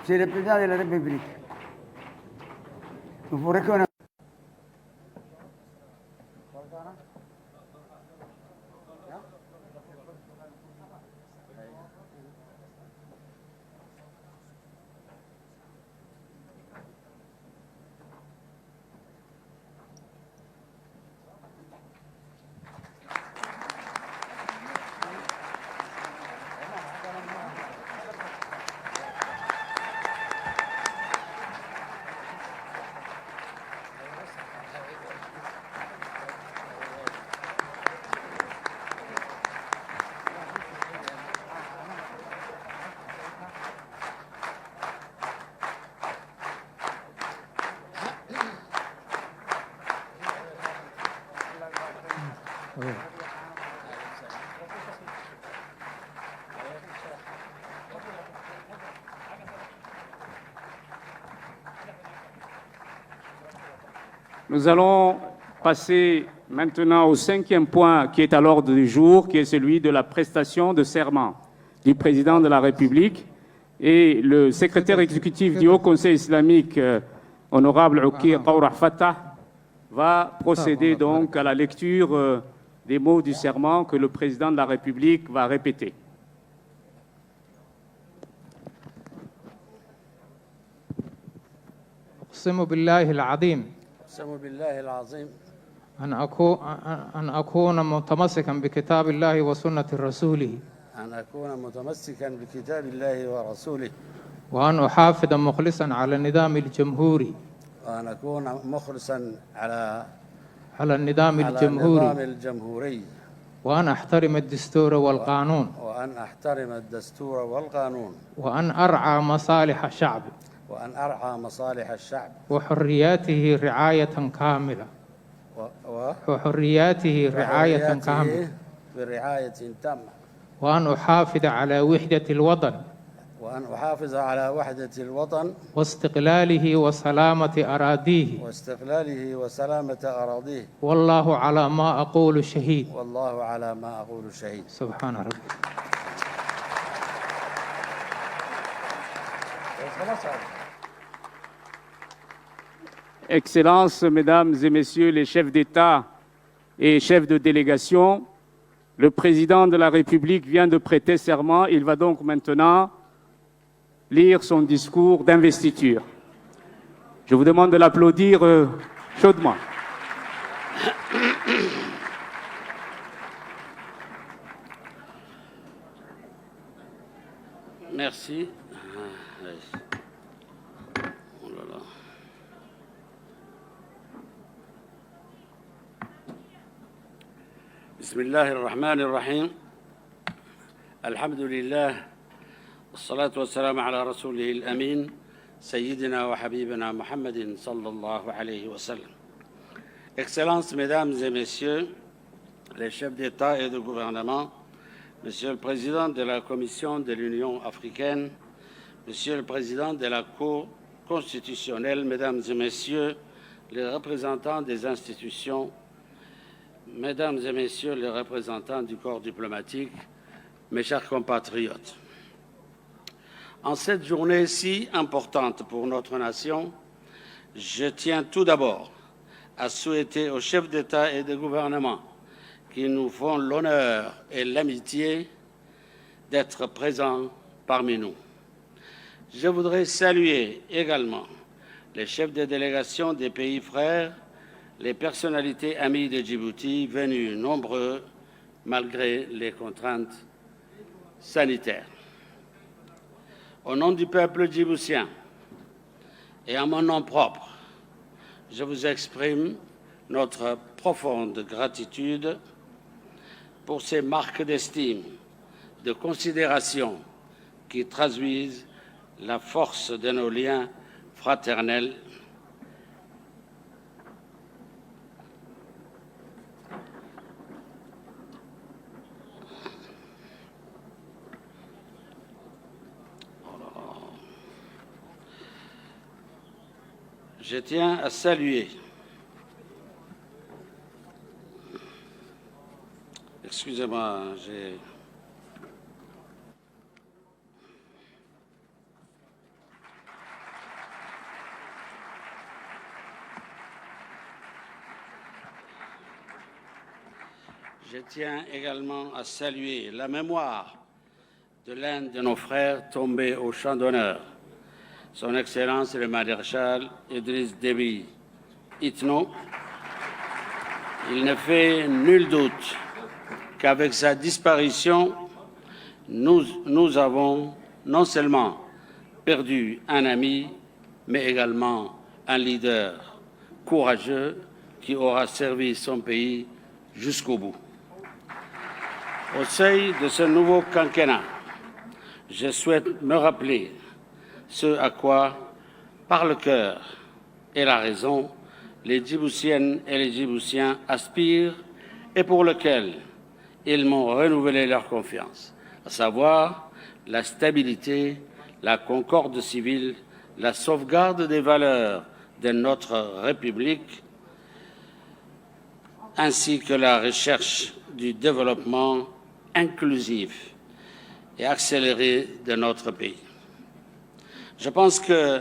C'est le président de la République. Vous pourrez connaître. Nous allons passer maintenant au 5e point qui est à l'ordre du jour, qui est celui de la prestation de serment du président de la République. Et le secrétaire exécutif du Haut Conseil islamique, honorable Oukir Qaourah Fattah, va procéder donc à la lecture des mots du serment que le président de la République va répéter. أقسم بالله العظيم أقسم بالله العظيم أن أكون متمسكا بكتاب الله وسنة رسوله أن أكون متمسكا بكتاب الله ورسوله وأن أحافظ مخلصا على النظام الجمهوري وأن أكون مخلصا على النظام الجمهوري وأن أحترم الدستور والقانون وأن أحترم الدستور والقانون وأن أرعى مصالح الشعب وأن أرعى مصالح الشعب وحرياته رعاية كاملة وحرياته رعاية كاملة برعاية تامة وأن أحافظ على وحدة الوطن وأن أحافظ على وحدة الوطن واستقلاله وسلامة أراضيه والله على ما أقول شهيد. والله على ما أقول شهيد. سبحان ربي. Excellences, Mesdames et Messieurs les chefs d'État et chefs de délégation, le président de la République vient de prêter serment. Il va donc maintenant lire son discours d'investiture. Je vous demande de l'applaudir chaudement. Merci. Oh là là. بسم الله الرحمن الرحيم. الحمد لله والصلاة والسلام على رسوله الأمين سيدنا وحبيبنا محمد صلى الله عليه وسلم. Excellences, Mesdames et Messieurs, les chefs d'État et de gouvernement, Monsieur le Président de la Commission de l'Union africaine, Monsieur le Président de la Cour constitutionnelle, Mesdames et Messieurs, les représentants des institutions, Mesdames et Messieurs les représentants du corps diplomatique, mes chers compatriotes. En cette journée si importante pour notre nation, je tiens tout d'abord à souhaiter aux chefs d'État et de gouvernement qui nous font l'honneur et l'amitié d'être présents parmi nous. Je voudrais saluer également les chefs de délégation des pays frères, les personnalités amies de Djibouti venues nombreux malgré les contraintes sanitaires. Au nom du peuple djiboutien et en mon nom propre, je vous exprime notre profonde gratitude pour ces marques d'estime, de considération qui traduisent la force de nos liens fraternels. Je tiens à saluer, excusez-moi, Je tiens également à saluer la mémoire de l'un de nos frères tombés au champ d'honneur, Son Excellence le maréchal Idriss Déby Itno. Il ne fait nul doute qu'avec sa disparition, nous avons non seulement perdu un ami, mais également un leader courageux qui aura servi son pays jusqu'au bout. Au seuil de ce nouveau quinquennat, je souhaite me rappeler ce à quoi, par le cœur et la raison, les Djiboutiennes et les Djiboutiens aspirent et pour lequel ils m'ont renouvelé leur confiance, à savoir la stabilité, la concorde civile, la sauvegarde des valeurs de notre République, ainsi que la recherche du développement inclusif et accéléré de notre pays. Je pense que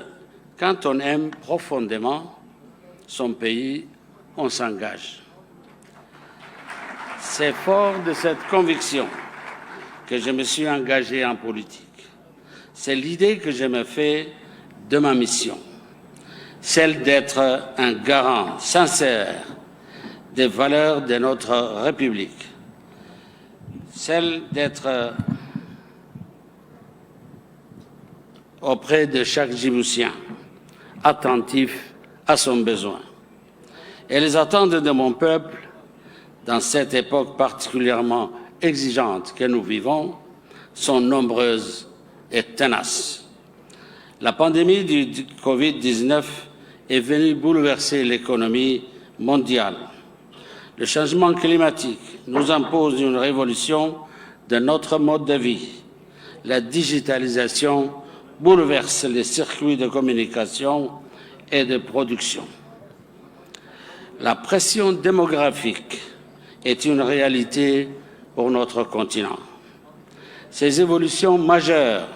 quand on aime profondément son pays, on s'engage. C'est fort de cette conviction que je me suis engagé en politique. C'est l'idée que je me fais de ma mission, celle d'être un garant sincère des valeurs de notre République, celle d'être auprès de chaque Djiboutien, attentif à son besoin. Et les attentes de mon peuple, dans cette époque particulièrement exigeante que nous vivons, sont nombreuses et tenaces. La pandémie du Covid-19 est venue bouleverser l'économie mondiale. Le changement climatique nous impose une révolution de notre mode de vie. La digitalisation bouleverse les circuits de communication et de production. La pression démographique est une réalité pour notre continent. Ces évolutions majeures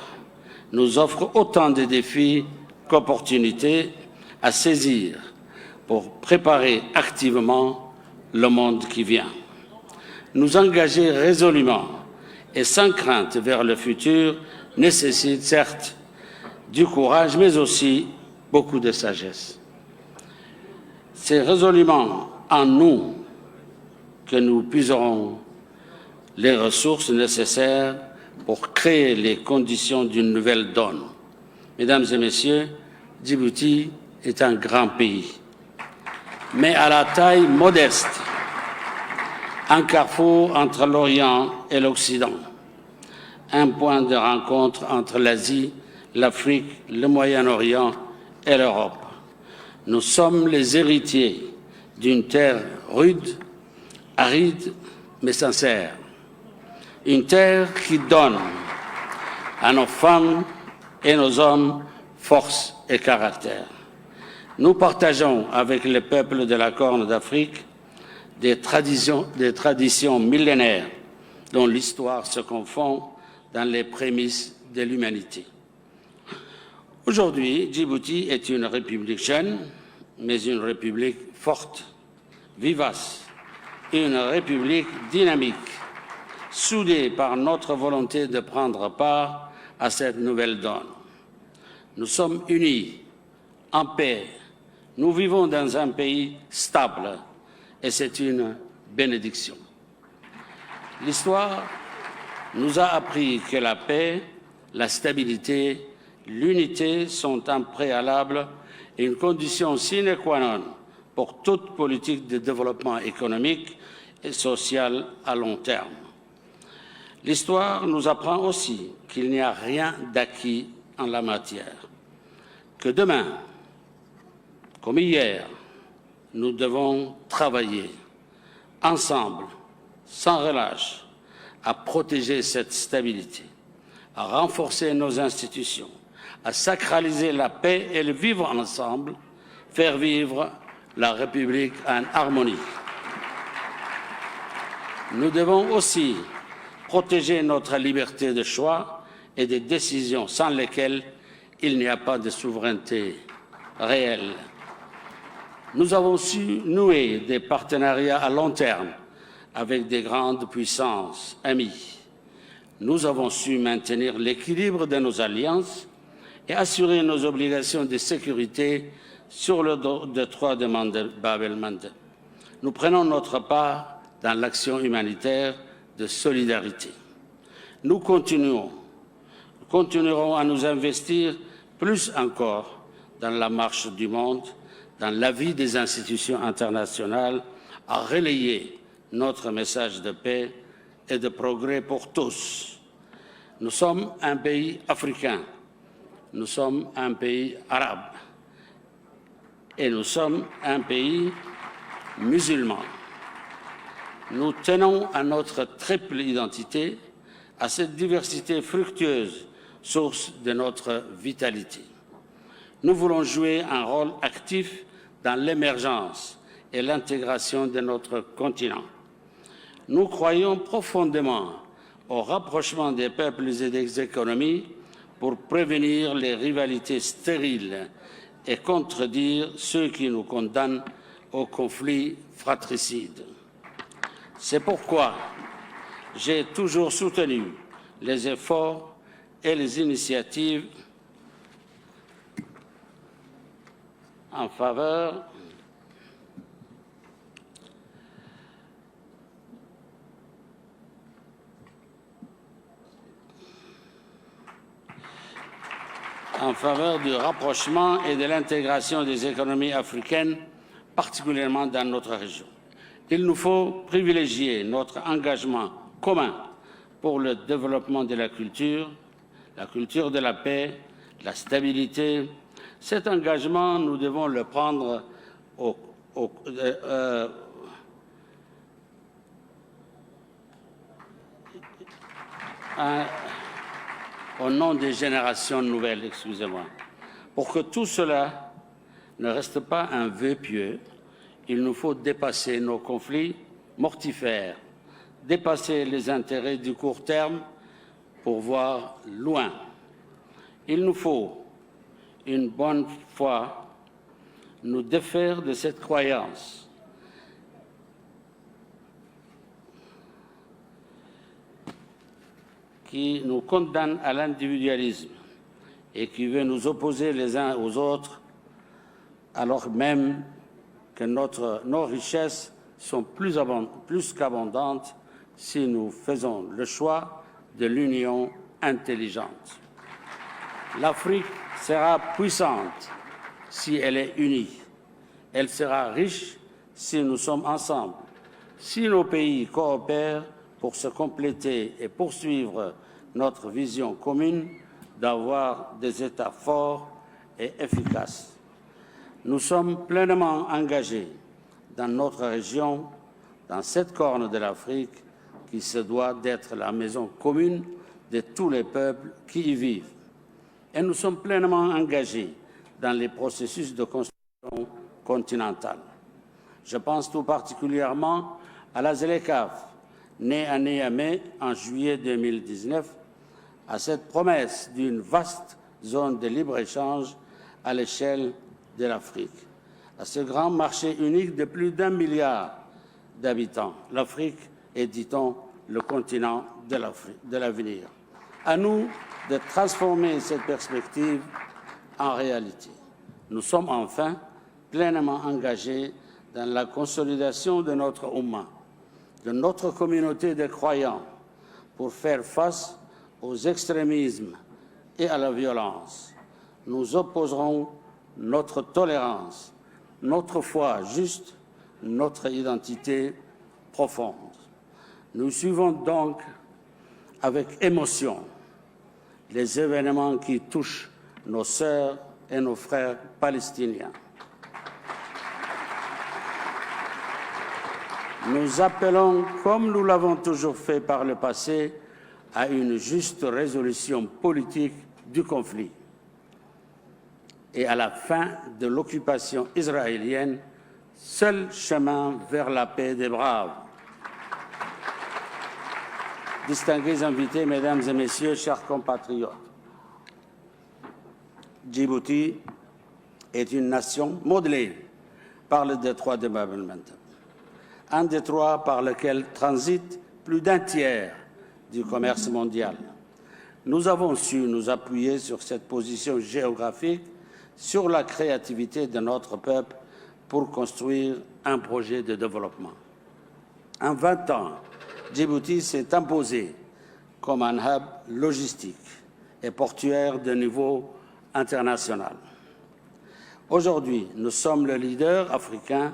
nous offrent autant de défis qu'opportunités à saisir pour préparer activement le monde qui vient. Nous engager résolument et sans crainte vers le futur nécessite certes du courage, mais aussi beaucoup de sagesse. C'est résolument en nous que nous puiserons les ressources nécessaires pour créer les conditions d'une nouvelle donne. Mesdames et messieurs, Djibouti est un grand pays, mais à la taille modeste, un carrefour entre l'Orient et l'Occident, un point de rencontre entre l'Asie, l'Afrique, le Moyen-Orient et l'Europe. Nous sommes les héritiers d'une terre rude, aride, mais sincère. Une terre qui donne à nos femmes et nos hommes force et caractère. Nous partageons avec les peuples de la Corne d'Afrique des traditions millénaires dont l'histoire se confond dans les prémices de l'humanité. Aujourd'hui, Djibouti est une république jeune, mais une république forte, vivace, une république dynamique, soudée par notre volonté de prendre part à cette nouvelle donne. Nous sommes unis, en paix. Nous vivons dans un pays stable et c'est une bénédiction. L'histoire nous a appris que la paix, la stabilité, l'unité sont un préalable et une condition sine qua non pour toute politique de développement économique et social à long terme. L'histoire nous apprend aussi qu'il n'y a rien d'acquis en la matière, que demain, comme hier, nous devons travailler ensemble, sans relâche, à protéger cette stabilité, à renforcer nos institutions, à sacraliser la paix et le vivre ensemble, faire vivre la République en harmonie. Nous devons aussi protéger notre liberté de choix et des décisions sans lesquelles il n'y a pas de souveraineté réelle. Nous avons su nouer des partenariats à long terme avec des grandes puissances amies. Nous avons su maintenir l'équilibre de nos alliances et assurer nos obligations de sécurité sur le détroit de Bab el-Mandeb. Nous prenons notre part dans l'action humanitaire de solidarité. Nous continuerons à nous investir plus encore dans la marche du monde, dans la vie des institutions internationales, à relayer notre message de paix et de progrès pour tous. Nous sommes un pays africain, nous sommes un pays arabe et nous sommes un pays musulman. Nous tenons à notre triple identité, à cette diversité fructueuse, source de notre vitalité. Nous voulons jouer un rôle actif dans l'émergence et l'intégration de notre continent. Nous croyons profondément au rapprochement des peuples et des économies pour prévenir les rivalités stériles et contredire ceux qui nous condamnent au conflit fratricide. C'est pourquoi j'ai toujours soutenu les efforts et les initiatives en faveur du rapprochement et de l'intégration des économies africaines, particulièrement dans notre région. Il nous faut privilégier notre engagement commun pour le développement de la culture de la paix, la stabilité. Cet engagement, nous devons le prendre au nom des générations nouvelles, excusez-moi. Pour que tout cela ne reste pas un vœu pieux, il nous faut dépasser nos conflits mortifères, dépasser les intérêts du court terme pour voir loin. Il nous faut, une bonne fois, nous défaire de cette croyance qui nous condamne à l'individualisme et qui veut nous opposer les uns aux autres, alors même que nos richesses sont plus qu'abondantes si nous faisons le choix de l'union intelligente. L'Afrique sera puissante si elle est unie. Elle sera riche si nous sommes ensemble. Si nos pays coopèrent pour se compléter et poursuivre notre vision commune d'avoir des États forts et efficaces. Nous sommes pleinement engagés dans notre région, dans cette corne de l'Afrique qui se doit d'être la maison commune de tous les peuples qui y vivent. Et nous sommes pleinement engagés dans les processus de construction continentale. Je pense tout particulièrement à la ZLECAf, née à Niamey en juillet 2019, à cette promesse d'une vaste zone de libre-échange à l'échelle de l'Afrique, à ce grand marché unique de plus d'1 milliard d'habitants. L'Afrique est, dit-on, le continent de l'avenir. À nous de transformer cette perspective en réalité. Nous sommes enfin pleinement engagés dans la consolidation de notre Oumma, de notre communauté de croyants, pour faire face aux extrémismes et à la violence. Nous opposerons notre tolérance, notre foi juste, notre identité profonde. Nous suivons donc avec émotion les événements qui touchent nos sœurs et nos frères palestiniens. Nous appelons, comme nous l'avons toujours fait par le passé, à une juste résolution politique du conflit et à la fin de l'occupation israélienne, seul chemin vers la paix des braves. Distingués invités, Mesdames et Messieurs, chers compatriotes, Djibouti est une nation modelée par le détroit de Bab el-Mandeb. un détroit par lequel transite plus d'un tiers du commerce mondial. Nous avons su nous appuyer sur cette position géographique, sur la créativité de notre peuple pour construire un projet de développement. En 20 ans, Djibouti s'est imposé comme un hub logistique et portuaire de niveau international. Aujourd'hui, nous sommes le leader africain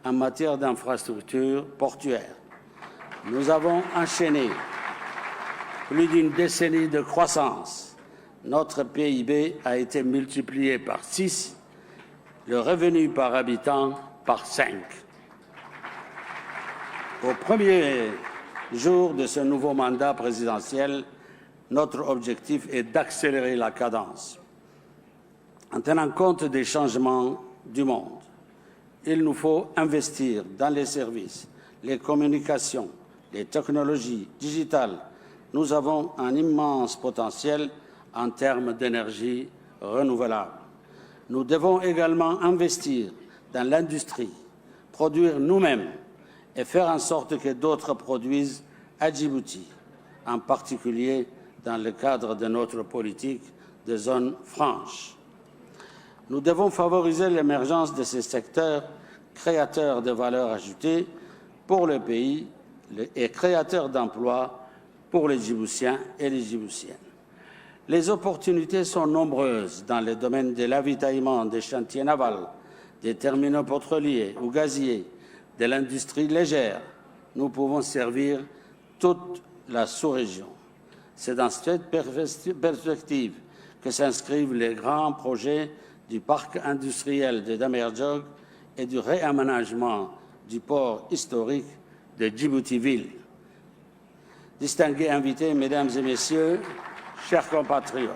en matière d'infrastructures portuaires. Nous avons enchaîné plus d'une décennie de croissance. Notre PIB a été multiplié par 6, le revenu par habitant par 5. Au premier jour de ce nouveau mandat présidentiel, notre objectif est d'accélérer la cadence. En tenant compte des changements du monde, il nous faut investir dans les services, les communications, les technologies digitales. Nous avons un immense potentiel en termes d'énergie renouvelable. Nous devons également investir dans l'industrie, produire nous-mêmes et faire en sorte que d'autres produisent à Djibouti, en particulier dans le cadre de notre politique de zone franche. Nous devons favoriser l'émergence de ces secteurs créateurs de valeur ajoutée pour le pays et créateurs d'emplois pour les Djiboutiens et les Djiboutiennes. Les opportunités sont nombreuses dans les domaines de l'avitaillement, des chantiers navals, des terminaux pétroliers ou gaziers, de l'industrie légère. Nous pouvons servir toute la sous-région. C'est dans cette perspective que s'inscrivent les grands projets du parc industriel de Damerjog et du réaménagement du port historique de Djibouti-Ville. Distingués invités, mesdames et messieurs, chers compatriotes,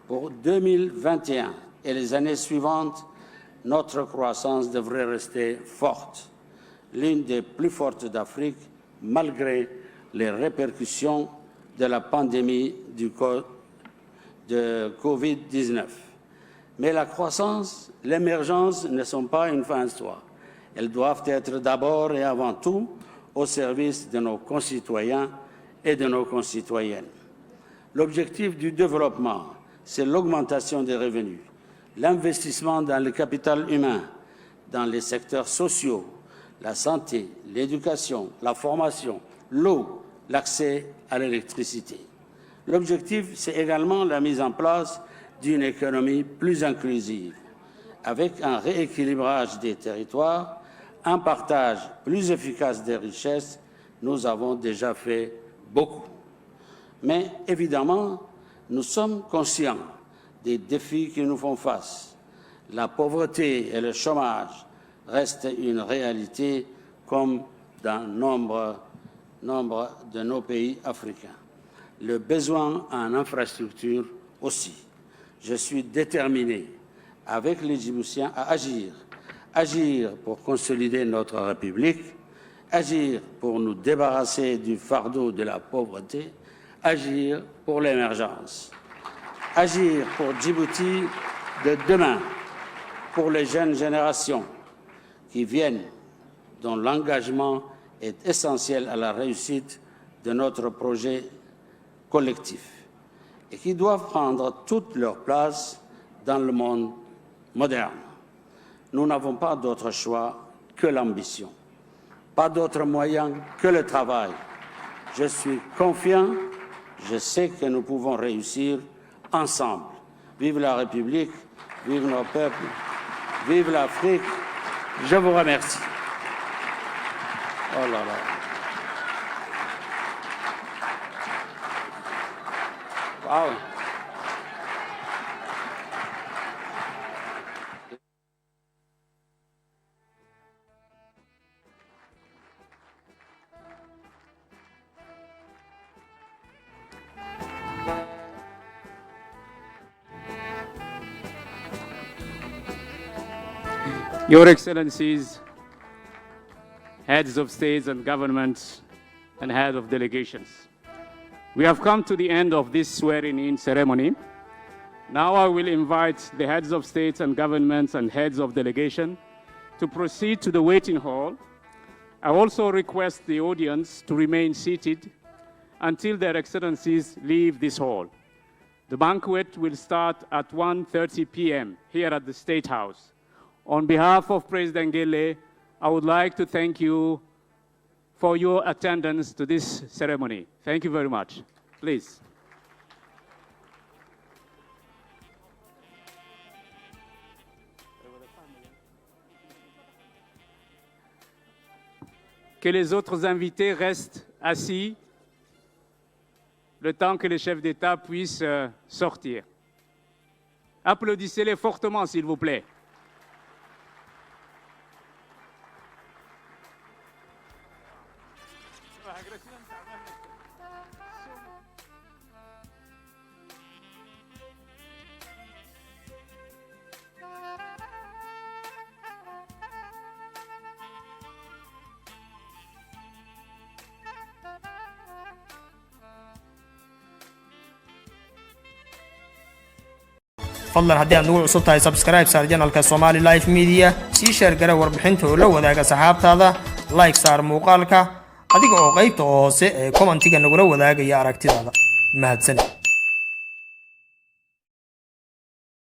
pour 2021 et les années suivantes, notre croissance devrait rester forte, l'une des plus fortes d'Afrique, malgré les répercussions de la pandémie de Covid-19. Mais la croissance, l'émergence ne sont pas une fin en soi. Elles doivent être d'abord et avant tout au service de nos concitoyens et de nos concitoyennes. L'objectif du développement, c'est l'augmentation des revenus, l'investissement dans le capital humain, dans les secteurs sociaux, la santé, l'éducation, la formation, l'eau, l'accès à l'électricité. L'objectif, c'est également la mise en place d'une économie plus inclusive, avec un rééquilibrage des territoires, un partage plus efficace des richesses. Nous avons déjà fait beaucoup. Mais évidemment, nous sommes conscients des défis qui nous font face. La pauvreté et le chômage restent une réalité comme dans nombre de nos pays africains. Le besoin en infrastructure aussi. Je suis déterminé, avec les Djiboutiens, à agir pour consolider notre République, agir pour nous débarrasser du fardeau de la pauvreté, agir pour l'émergence, agir pour Djibouti de demain, pour les jeunes générations qui viennent, dont l'engagement est essentiel à la réussite de notre projet collectif et qui doivent prendre toute leur place dans le monde moderne. Nous n'avons pas d'autre choix que l'ambition, pas d'autre moyen que le travail. Je suis confiant, je sais que nous pouvons réussir ensemble. Vive la République, vive nos peuples, vive l'Afrique. Je vous remercie. Oh là là. Wow. Your Excellencies, heads of states and governments, and heads of delegations, we have come to the end of this swearing-in ceremony. Now I will invite the heads of states and governments and heads of delegation to proceed to the waiting hall I also request the audience to remain seated until their excellencies leave this hall. The banquet will start at 1:30 p.m. here at the State House. On behalf of President Gele, I would like to thank you for your attendance to this ceremony. Thank you very much. Please. Que les autres invités restent assis le temps que les chefs d'État puissent sortir. Applaudissez-les fortement, s'il vous plaît. fadlan haddii aad nagu cusub tahay subscribe saar janalka Somali Life Media si share gara warbixinta oo la wadaaga saxaabtaada like saar muuqaalka adiga oo qaybta hoose ee commentiga nagula wadaagaya aragtidaada mahadsan